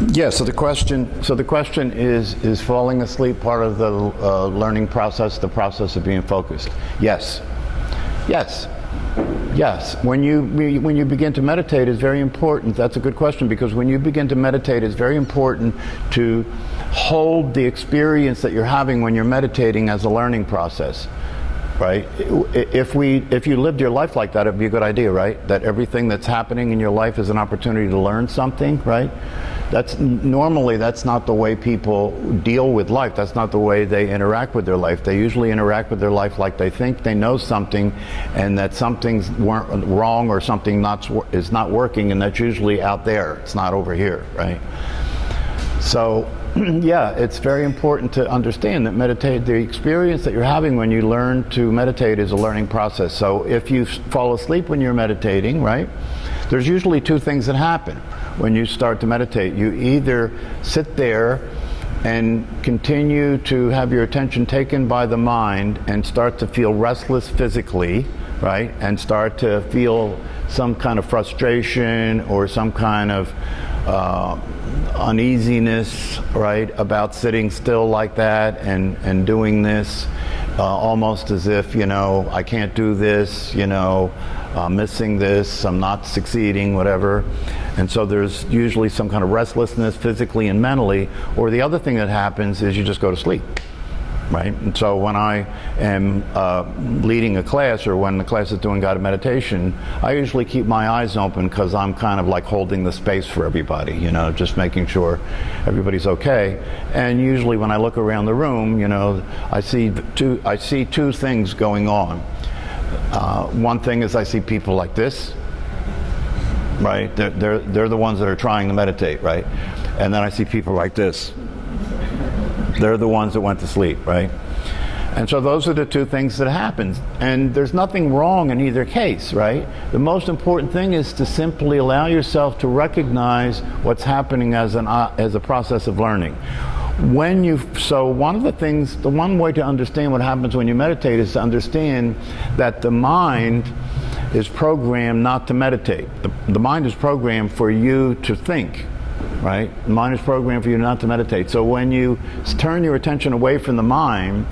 Yeah, so the question is falling asleep part of the learning process, the process of being focused? Yes. Yes. Yes. When you begin to meditate, it's very important. That's a good question, because when you begin to meditate, it's very important to hold the experience that you're having when you're meditating as a learning process. Right? If you lived your life like that, it'd be a good idea, right? That everything that's happening in your life is an opportunity to learn something, right? Normally that's not the way people deal with life. That's not the way they interact with their life. They usually interact with their life like they think they know something, and that something's wrong or something is not working, and that's usually out there. It's not over here, right? So, yeah, it's very important to understand that the experience that you're having when you learn to meditate is a learning process. So if you fall asleep when you're meditating, right, there's usually two things that happen when you start to meditate. You either sit there and continue to have your attention taken by the mind and start to feel restless physically, right, and start to feel some kind of frustration or some kind of uneasiness, right, about sitting still like that and doing this, almost as if, I can't do this, I'm missing this, I'm not succeeding, whatever. And so there's usually some kind of restlessness physically and mentally. Or the other thing that happens is you just go to sleep. Right? And so when I am leading a class, or when the class is doing guided meditation, I usually keep my eyes open, because I'm kind of like holding the space for everybody, just making sure everybody's okay. And usually when I look around the room, I see two things going on. One thing is I see people like this, right? They're the ones that are trying to meditate, right? And then I see people like this. They're the ones that went to sleep, right? And so those are the two things that happen. And there's nothing wrong in either case, right? The most important thing is to simply allow yourself to recognize what's happening as a process of learning. So one way to understand what happens when you meditate is to understand that the mind is programmed not to meditate. The mind is programmed for you to think. Right? The mind is programmed for you not to meditate. So when you turn your attention away from the mind,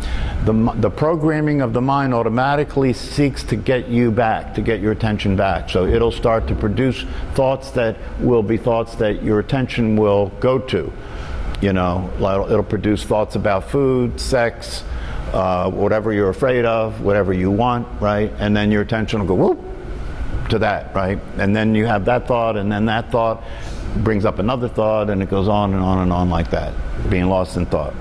the programming of the mind automatically seeks to get you back, to get your attention back. So it'll start to produce thoughts that will be thoughts that your attention will go to. It'll produce thoughts about food, sex, whatever you're afraid of, whatever you want, right? And then your attention will go whoop to that, right? And then you have that thought, and then that thought brings up another thought, and it goes on and on and on like that, being lost in thought,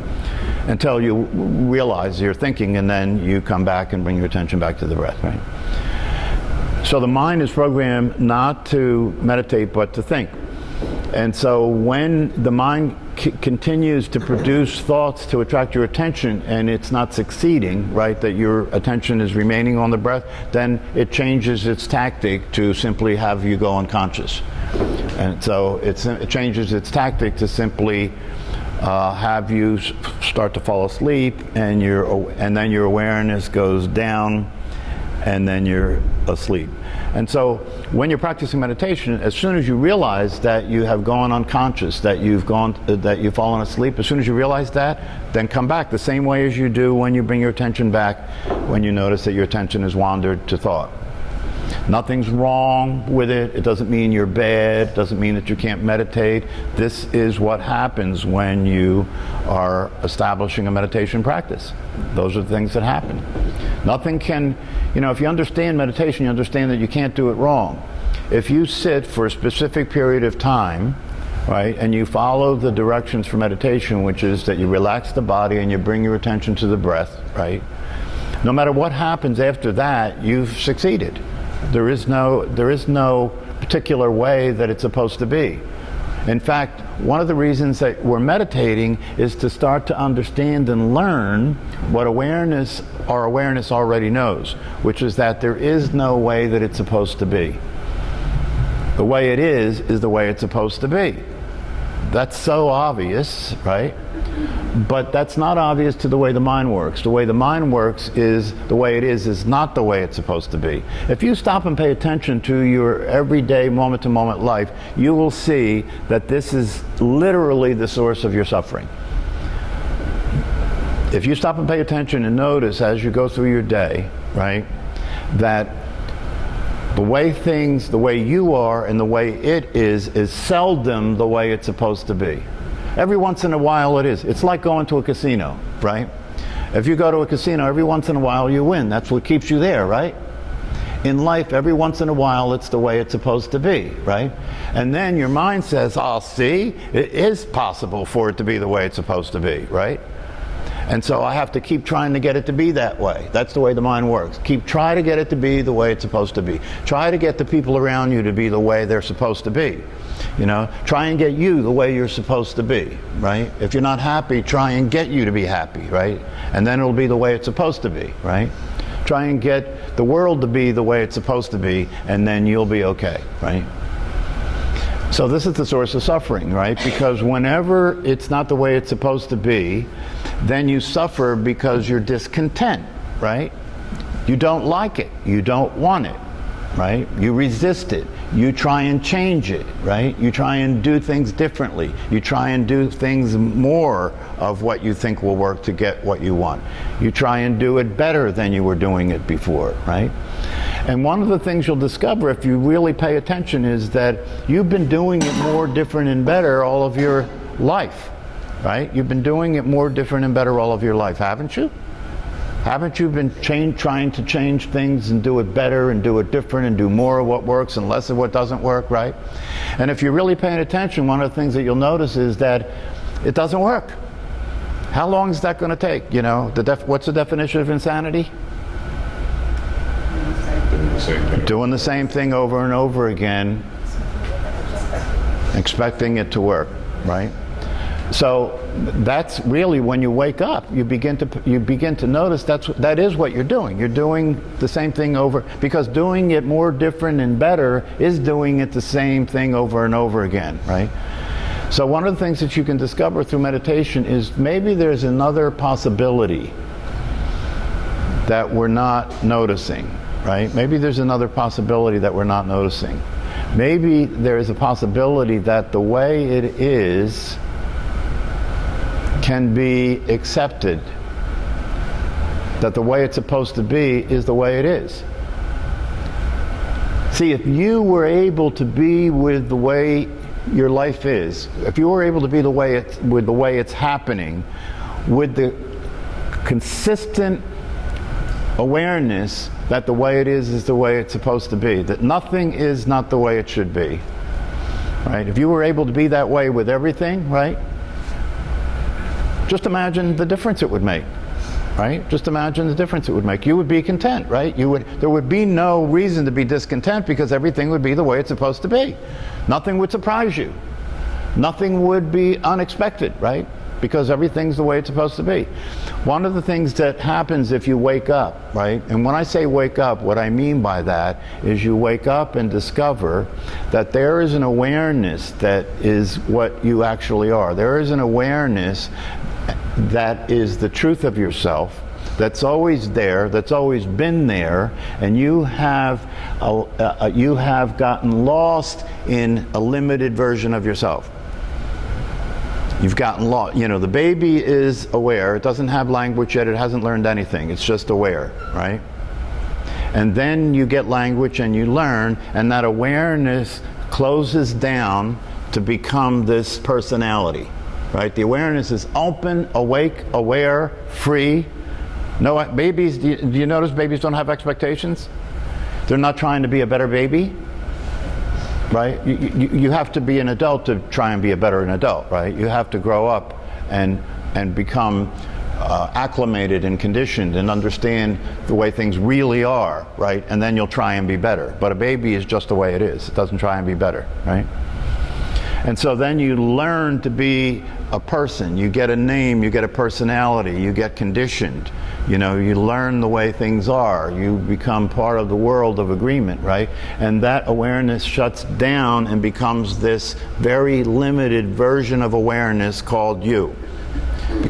until you realize you're thinking, and then you come back and bring your attention back to the breath, right? So the mind is programmed not to meditate, but to think. And so when the mind continues to produce thoughts to attract your attention, and it's not succeeding, right, that your attention is remaining on the breath, then it changes its tactic to simply have you go unconscious. And so it changes its tactic to simply have you start to fall asleep, and then your awareness goes down, and then you're asleep. And so when you're practicing meditation, as soon as you realize that you have gone unconscious, that you've fallen asleep, as soon as you realize that, then come back the same way as you do when you bring your attention back, when you notice that your attention has wandered to thought. Nothing's wrong with it. It doesn't mean you're bad. It doesn't mean that you can't meditate. This is what happens when you are establishing a meditation practice. Those are the things that happen. Nothing can, if you understand meditation, you understand that you can't do it wrong. If you sit for a specific period of time, right, and you follow the directions for meditation, which is that you relax the body and you bring your attention to the breath, right, no matter what happens after that, you've succeeded. There is no particular way that it's supposed to be. In fact, one of the reasons that we're meditating is to start to understand and learn what our awareness already knows, which is that there is no way that it's supposed to be. The way it is the way it's supposed to be. That's so obvious, right? But that's not obvious to the way the mind works. The way the mind works is the way it is not the way it's supposed to be. If you stop and pay attention to your everyday moment-to-moment life, you will see that this is literally the source of your suffering. If you stop and pay attention and notice as you go through your day, right, that the way you are and the way it is seldom the way it's supposed to be. Every once in a while it is. It's like going to a casino, right? If you go to a casino, every once in a while you win. That's what keeps you there, right? In life, every once in a while it's the way it's supposed to be, right? And then your mind says, oh, see, it is possible for it to be the way it's supposed to be, right? And so I have to keep trying to get it to be that way. That's the way the mind works. Try to get it to be the way it's supposed to be. Try to get the people around you to be the way they're supposed to be. You know, try and get you the way you're supposed to be, right? If you're not happy, try and get you to be happy, right? And then it'll be the way it's supposed to be, right? Try and get the world to be the way it's supposed to be, and then you'll be okay, right? So this is the source of suffering, right? Because whenever it's not the way it's supposed to be, then you suffer because you're discontent, right? You don't like it. You don't want it, right? You resist it. You try and change it, right? You try and do things differently. You try and do things more of what you think will work to get what you want. You try and do it better than you were doing it before, right? And one of the things you'll discover if you really pay attention is that you've been doing it more, different, and better all of your life, right? You've been doing it more, different, and better all of your life, haven't you? Haven't you been trying to change things and do it better and do it different and do more of what works and less of what doesn't work, right? And if you're really paying attention, one of the things that you'll notice is that it doesn't work. How long is that going to take? You know, what's the definition of insanity? Doing the same thing over and over again, expecting it to work, right? So that's really when you wake up, you begin to notice that is what you're doing. You're doing the same thing over, because doing it more, different, and better is doing it the same thing over and over again, right? So one of the things that you can discover through meditation is maybe there's another possibility that we're not noticing, right? Maybe there's another possibility that we're not noticing. Maybe there's a possibility that the way it is can be accepted, that the way it's supposed to be is the way it is. See, if you were able to be with the way your life is, if you were able to be with the way it's happening, with the consistent awareness that the way it is the way it's supposed to be, that nothing is not the way it should be, right? If you were able to be that way with everything, right? Just imagine the difference it would make, right? Just imagine the difference it would make. You would be content, right? There would be no reason to be discontent because everything would be the way it's supposed to be. Nothing would surprise you. Nothing would be unexpected, right? Because everything's the way it's supposed to be. One of the things that happens if you wake up, right? And when I say wake up, what I mean by that is you wake up and discover that there is an awareness that is what you actually are. There is an awareness that is the truth of yourself, that's always there, that's always been there, and you have gotten lost in a limited version of yourself. You've gotten lost. You know, the baby is aware. It doesn't have language yet. It hasn't learned anything. It's just aware, right? And then you get language and you learn, and that awareness closes down to become this personality, right? The awareness is open, awake, aware, free. No, babies, do you notice babies don't have expectations? They're not trying to be a better baby. Right? You have to be an adult to try and be a better adult, right? You have to grow up and become acclimated and conditioned and understand the way things really are, right? And then you'll try and be better. But a baby is just the way it is. It doesn't try and be better, right? And so then you learn to be a person. You get a name, you get a personality, you get conditioned. You know, you learn the way things are. You become part of the world of agreement, right? And that awareness shuts down and becomes this very limited version of awareness called you.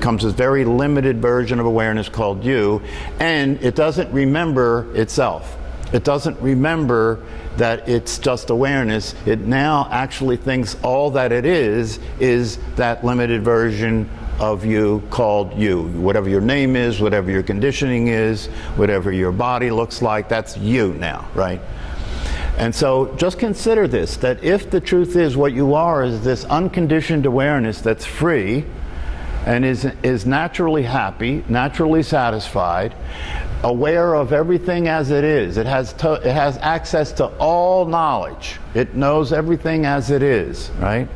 becomes this very limited version of awareness called you, and it doesn't remember itself. It doesn't remember that it's just awareness. It now actually thinks all that it is that limited version of you called you. Whatever your name is, whatever your conditioning is, whatever your body looks like, that's you now, right? And so just consider this, that if the truth is what you are is this unconditioned awareness that's free and is naturally happy, naturally satisfied, aware of everything as it is. It has access to all knowledge. It knows everything as it is, right?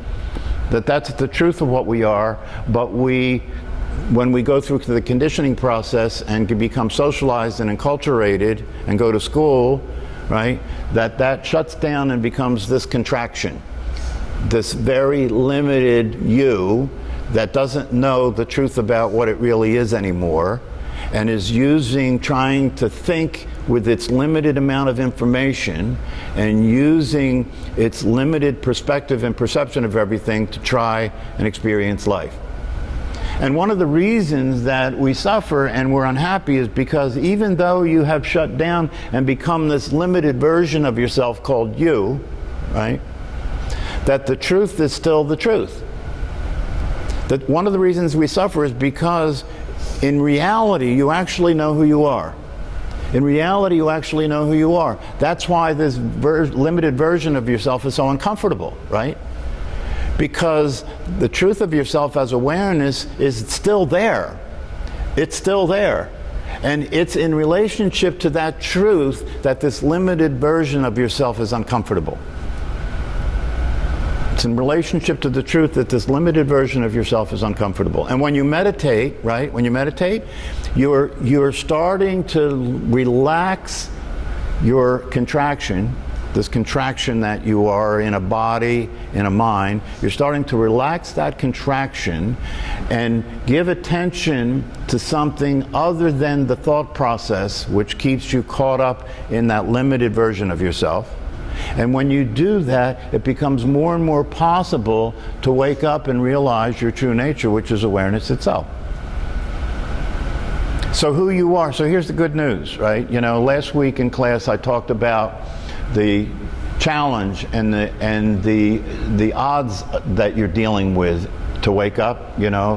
That's the truth of what we are, but when we go through the conditioning process and can become socialized and enculturated and go to school, right, that shuts down and becomes this contraction, this very limited you that doesn't know the truth about what it really is anymore, and is trying to think with its limited amount of information and using its limited perspective and perception of everything to try and experience life. And one of the reasons that we suffer and we're unhappy is because even though you have shut down and become this limited version of yourself called you, right, that the truth is still the truth. That one of the reasons we suffer is because in reality you actually know who you are. In reality you actually know who you are. That's why this limited version of yourself is so uncomfortable, right? Because the truth of yourself as awareness is still there. It's still there. And it's in relationship to that truth that this limited version of yourself is uncomfortable. It's in relationship to the truth that this limited version of yourself is uncomfortable. And when you meditate, right, when you meditate, you're starting to relax your contraction, this contraction that you are in a body, in a mind. You're starting to relax that contraction and give attention to something other than the thought process, which keeps you caught up in that limited version of yourself. And when you do that, it becomes more and more possible to wake up and realize your true nature, which is awareness itself. So who you are. So here's the good news, right? You know, last week in class I talked about the challenge and the odds that you're dealing with to wake up, you know,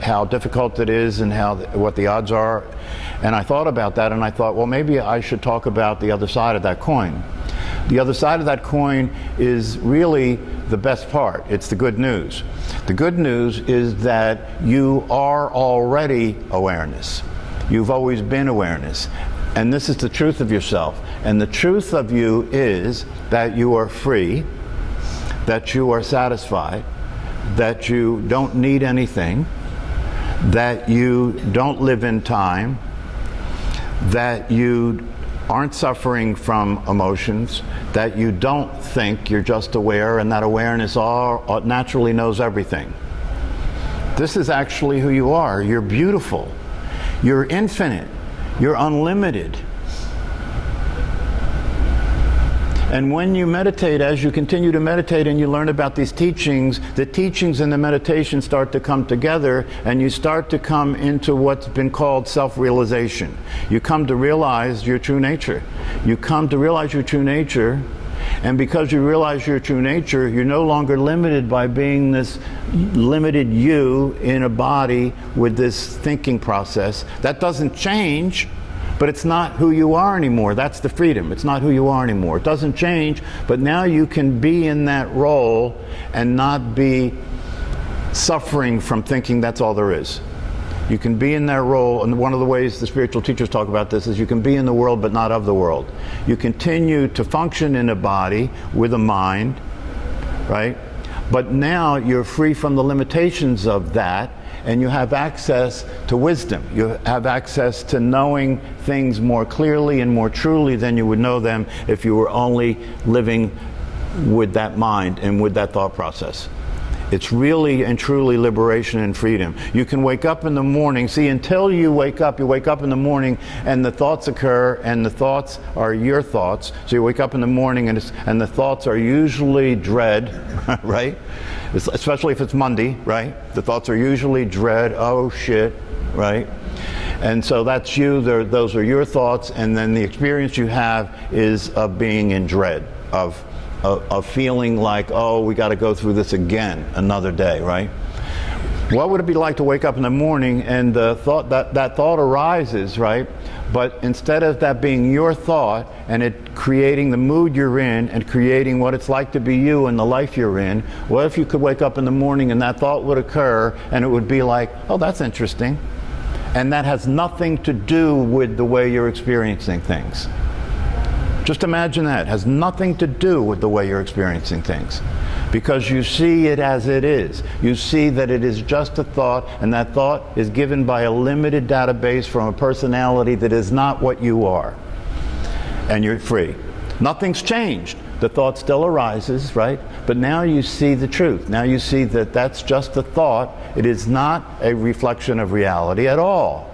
how difficult it is and what the odds are. And I thought about that and I thought, well, maybe I should talk about the other side of that coin. The other side of that coin is really the best part. It's the good news. The good news is that you are already awareness. You've always been awareness. And this is the truth of yourself. And the truth of you is that you are free, that you are satisfied, that you don't need anything, that you don't live in time, that you aren't suffering from emotions, that you don't think, you're just aware, and that awareness naturally knows everything. This is actually who you are. You're beautiful. You're infinite. You're unlimited. And when you meditate, as you continue to meditate and you learn about these teachings, the teachings and the meditation start to come together and you start to come into what's been called self-realization. You come to realize your true nature. You come to realize your true nature, and because you realize your true nature, you're no longer limited by being this limited you in a body with this thinking process. That doesn't change. But it's not who you are anymore. That's the freedom. It's not who you are anymore. It doesn't change, but now you can be in that role and not be suffering from thinking that's all there is. You can be in that role, and one of the ways the spiritual teachers talk about this is you can be in the world but not of the world. You continue to function in a body with a mind, right? But now you're free from the limitations of that, and you have access to wisdom. You have access to knowing things more clearly and more truly than you would know them if you were only living with that mind and with that thought process. It's really and truly liberation and freedom. You can wake up in the morning. See, until you wake up in the morning and the thoughts occur, and the thoughts are your thoughts. So you wake up in the morning and the thoughts are usually dread, right? Especially if it's Monday, right? The thoughts are usually dread, oh shit, right? And so that's you, those are your thoughts, and then the experience you have is of being in dread, of feeling like, oh, we got to go through this again, another day, right? What would it be like to wake up in the morning and the thought that thought arises, right? But instead of that being your thought and it creating the mood you're in and creating what it's like to be you and the life you're in, what if you could wake up in the morning and that thought would occur and it would be like, oh, that's interesting. And that has nothing to do with the way you're experiencing things. Just imagine that. It has nothing to do with the way you're experiencing things. Because you see it as it is. You see that it is just a thought, and that thought is given by a limited database from a personality that is not what you are. And you're free. Nothing's changed. The thought still arises, right? But now you see the truth. Now you see that that's just a thought. It is not a reflection of reality at all.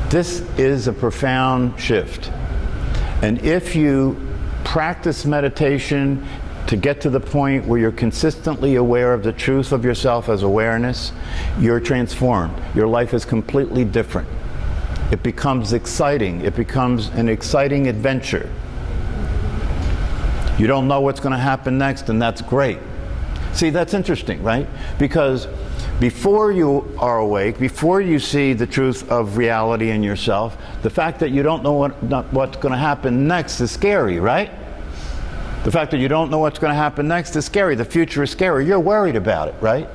This is a profound shift. And if you practice meditation to get to the point where you're consistently aware of the truth of yourself as awareness, you're transformed. Your life is completely different. It becomes exciting. It becomes an exciting adventure. You don't know what's going to happen next, and that's great. See, that's interesting, right? Because before you are awake, before you see the truth of reality in yourself, the fact that you don't know what's going to happen next is scary, right? The fact that you don't know what's going to happen next is scary. The future is scary. You're worried about it, right?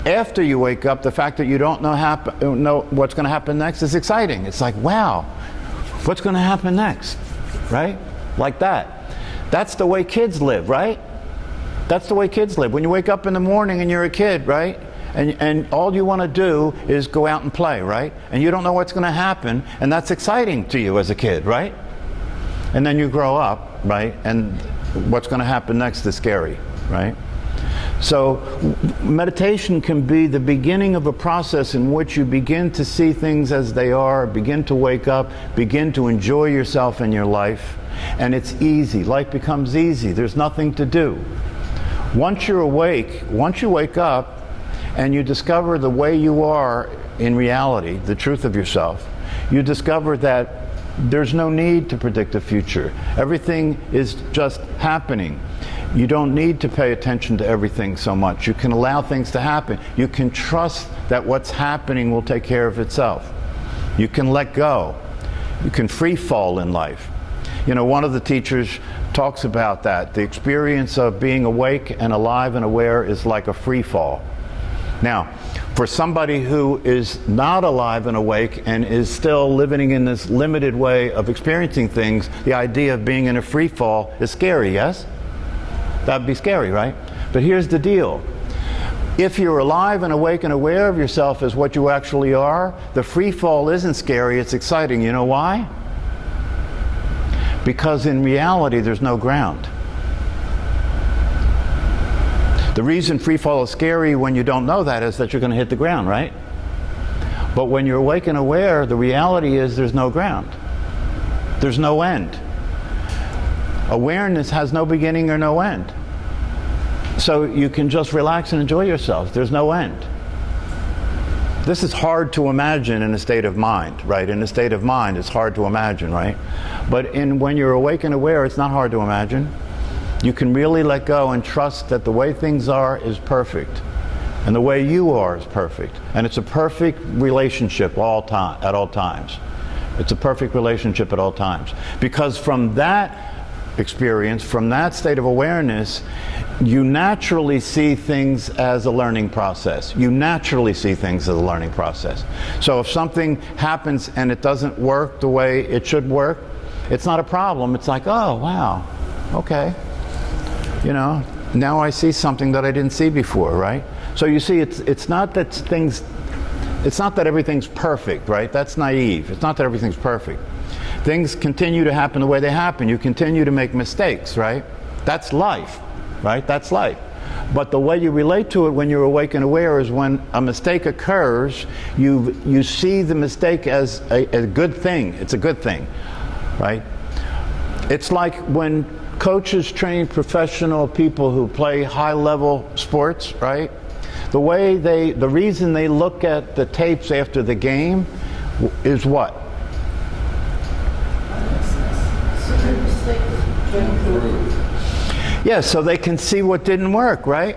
After you wake up, the fact that you don't know what's going to happen next is exciting. It's like, wow, what's going to happen next, right? Like that. That's the way kids live, right? That's the way kids live. When you wake up in the morning and you're a kid, right? And all you want to do is go out and play, right? And you don't know what's going to happen, and that's exciting to you as a kid, right? And then you grow up, right? And what's going to happen next is scary, right? So meditation can be the beginning of a process in which you begin to see things as they are, begin to wake up, begin to enjoy yourself and your life, and it's easy. Life becomes easy. There's nothing to do. Once you're awake, once you wake up, and you discover the way you are in reality, the truth of yourself, you discover that there's no need to predict the future. Everything is just happening. You don't need to pay attention to everything so much. You can allow things to happen. You can trust that what's happening will take care of itself. You can let go. You can free fall in life. You know, one of the teachers talks about that. The experience of being awake and alive and aware is like a free fall. Now, for somebody who is not alive and awake and is still living in this limited way of experiencing things, the idea of being in a free fall is scary, yes? That'd be scary, right? But here's the deal. If you're alive and awake and aware of yourself as what you actually are, the free fall isn't scary, it's exciting. You know why? Because in reality, there's no ground. The reason free fall is scary when you don't know that is that you're going to hit the ground, right? But when you're awake and aware, the reality is there's no ground. There's no end. Awareness has no beginning or no end. So you can just relax and enjoy yourself. There's no end. This is hard to imagine in a state of mind, right? In a state of mind, it's hard to imagine, right? But when you're awake and aware, it's not hard to imagine. You can really let go and trust that the way things are is perfect. And the way you are is perfect. And it's a perfect relationship at all times. It's a perfect relationship at all times. Because from that experience, from that state of awareness, you naturally see things as a learning process. You naturally see things as a learning process. So if something happens and it doesn't work the way it should work, it's not a problem. It's like, oh, wow, okay. You know, now I see something that I didn't see before, right? So you see, it's not that everything's perfect, right? That's naive. It's not that everything's perfect. Things continue to happen the way they happen. You continue to make mistakes, right? That's life, right? That's life. But the way you relate to it when you're awake and aware is when a mistake occurs, you see the mistake as a good thing. It's a good thing, right? It's like when coaches train professional people who play high-level sports, right? The reason they look at the tapes after the game is what? Yeah, so they can see what didn't work, right?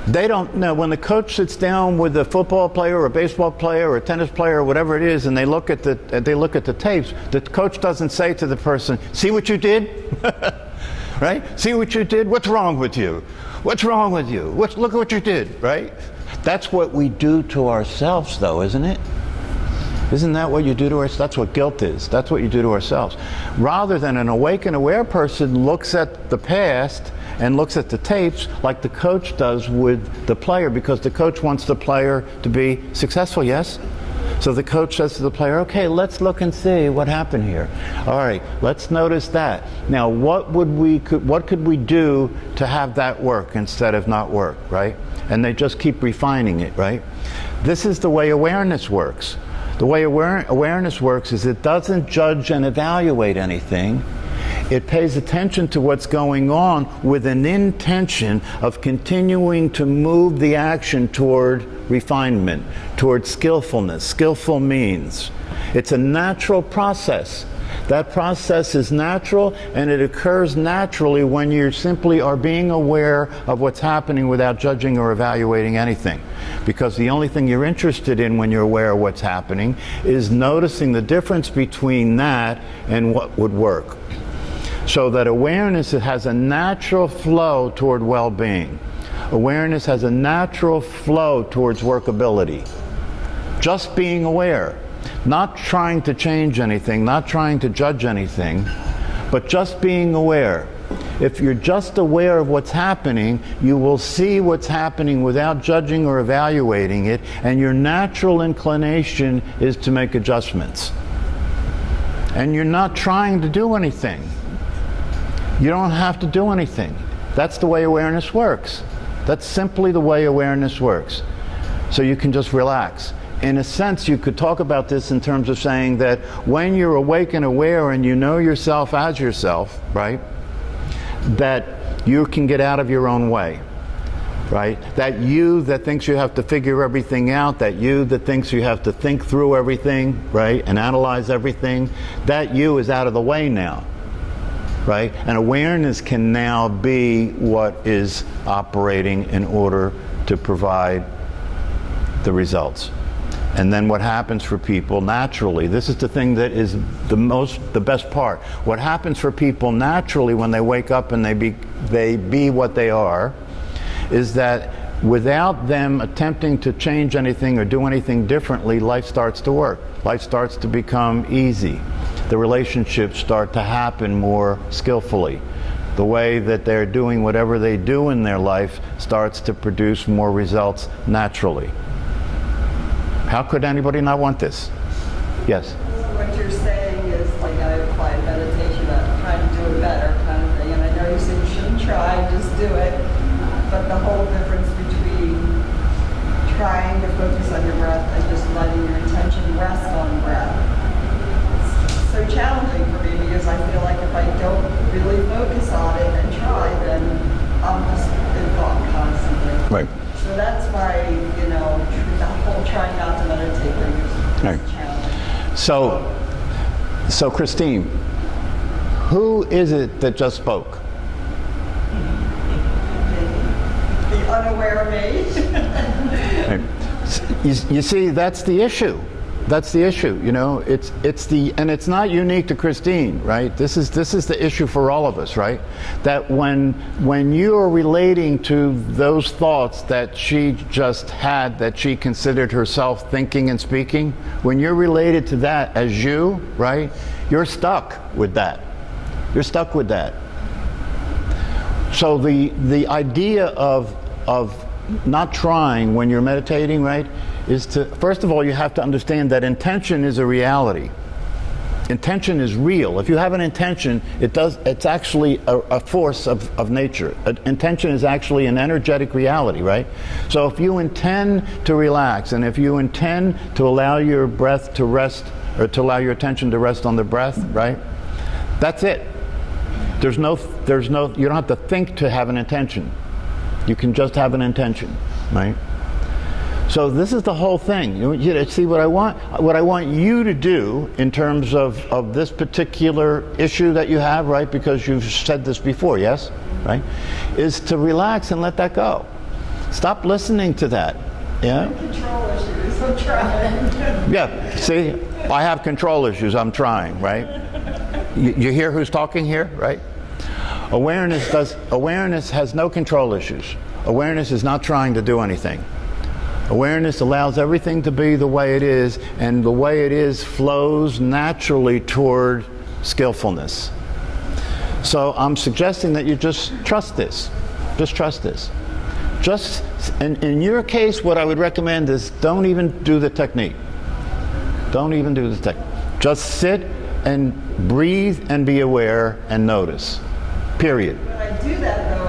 They don't know. When the coach sits down with a football player or a baseball player or a tennis player or whatever it is, and they look at the tapes, the coach doesn't say to the person, "See what you did?" Right? "See what you did? What's wrong with you? What's wrong with you? Look at what you did," right? That's what we do to ourselves, though, isn't it? Isn't that what you do to ourselves? That's what guilt is. That's what you do to ourselves. Rather than an awake and aware person looks at the past and looks at the tapes like the coach does with the player, because the coach wants the player to be successful, yes? So the coach says to the player, "Okay, let's look and see what happened here. All right, let's notice that. Now, what could we do to have that work instead of not work," right? And they just keep refining it, right? This is the way awareness works. The way awareness works is it doesn't judge and evaluate anything. It pays attention to what's going on with an intention of continuing to move the action toward refinement, toward skillfulness, skillful means. It's a natural process. That process is natural, and it occurs naturally when you simply are being aware of what's happening without judging or evaluating anything. Because the only thing you're interested in when you're aware of what's happening is noticing the difference between that and what would work. So that awareness has a natural flow toward well-being. Awareness has a natural flow towards workability. Just being aware. Not trying to change anything, not trying to judge anything, but just being aware. If you're just aware of what's happening, you will see what's happening without judging or evaluating it, and your natural inclination is to make adjustments. And you're not trying to do anything. You don't have to do anything. That's the way awareness works. That's simply the way awareness works. So you can just relax. In a sense, you could talk about this in terms of saying that when you're awake and aware and you know yourself as yourself, right, that you can get out of your own way, right? That you that thinks you have to figure everything out, that you that thinks you have to think through everything, right, and analyze everything, that you is out of the way now, right? And awareness can now be what is operating in order to provide the results. And then what happens for people naturally, this is the thing that is the best part. What happens for people naturally when they wake up and they be what they are, is that without them attempting to change anything or do anything differently, life starts to work. Life starts to become easy. The relationships start to happen more skillfully. The way that they're doing whatever they do in their life starts to produce more results naturally. How could anybody not want this? Yes? What you're saying is, like, I apply meditation, I'm trying to do it better kind of thing, and I know you said you shouldn't try, just do it, but the whole difference between trying to focus on your breath and just letting your intention rest on breath. It's so challenging for me because I feel like if I don't really focus on it and try, then I'm just in thought constantly. Right. So that's why, you know, the whole trying not to meditate thing is Right. challenging. So Christine, who is it that just spoke? The unaware me. Right. You see, that's the issue. That's the issue. You know, and it's not unique to Christine, right? This is the issue for all of us, right? That when you are relating to those thoughts that she just had, that she considered herself thinking and speaking, when you're related to that as you, right? You're stuck with that. You're stuck with that. So the idea of not trying when you're meditating, right, is to, first of all, you have to understand that intention is a reality. Intention is real. If you have an intention, it's actually a force of nature. Intention is actually an energetic reality, right? So if you intend to relax, and if you intend to allow your breath to rest, or to allow your attention to rest on the breath, right? That's it. You don't have to think to have an intention. You can just have an intention, right? So this is the whole thing. You see what I want you to do in terms of this particular issue that you have, right? Because you've said this before, yes? Right? Is to relax and let that go. Stop listening to that. Yeah? Control issues, I'm trying. Yeah, see, I have control issues, I'm trying, right? You hear who's talking here, right? Awareness has no control issues. Awareness is not trying to do anything. Awareness allows everything to be the way it is, and the way it is flows naturally toward skillfulness. So I'm suggesting that you just trust this. Just trust this. Just, in your case, what I would recommend is don't even do the technique. Don't even do the technique. Just sit and breathe and be aware and notice. Period. When I do that, though,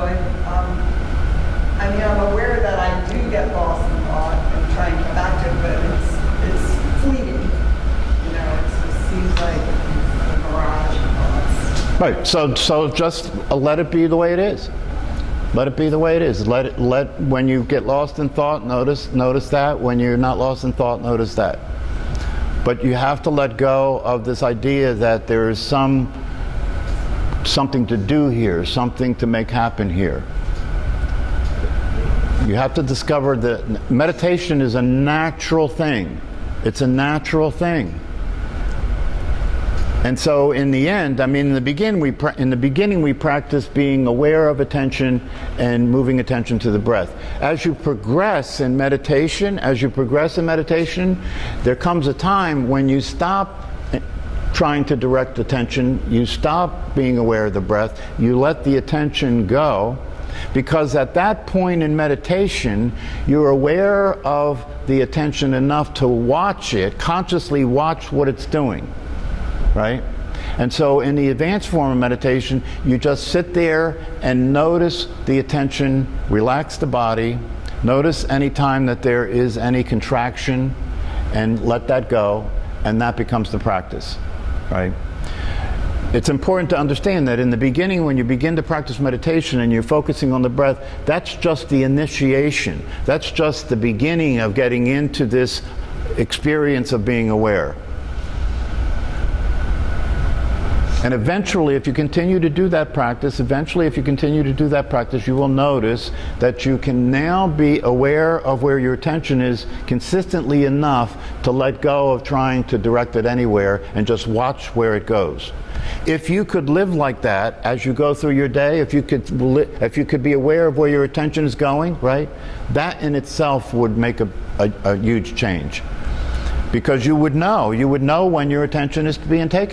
I'm aware that I do get lost in thought and try and come back to it, but it's fleeting. It just seems like a mirage of thoughts. Right. So just let it be the way it is. Let it be the way it is. Let when you get lost in thought, notice that. When you're not lost in thought, notice that. But you have to let go of this idea that there is something to do here, something to make happen here. You have to discover that meditation is a natural thing. It's a natural thing. And so in the end, in the beginning we practice being aware of attention and moving attention to the breath. As you progress in meditation, there comes a time when you stop trying to direct attention, you stop being aware of the breath, you let the attention go, because at that point in meditation, you're aware of the attention enough to watch it, consciously watch what it's doing. Right? And so in the advanced form of meditation, you just sit there and notice the attention, relax the body, notice any time that there is any contraction, and let that go, and that becomes the practice. Right? It's important to understand that in the beginning, when you begin to practice meditation and you're focusing on the breath, that's just the initiation. That's just the beginning of getting into this experience of being aware. And eventually, if you continue to do that practice, you will notice that you can now be aware of where your attention is consistently enough to let go of trying to direct it anywhere and just watch where it goes. If you could live like that as you go through your day, if you could be aware of where your attention is going, right? That in itself would make a huge change. Because you would know when your attention is being taken.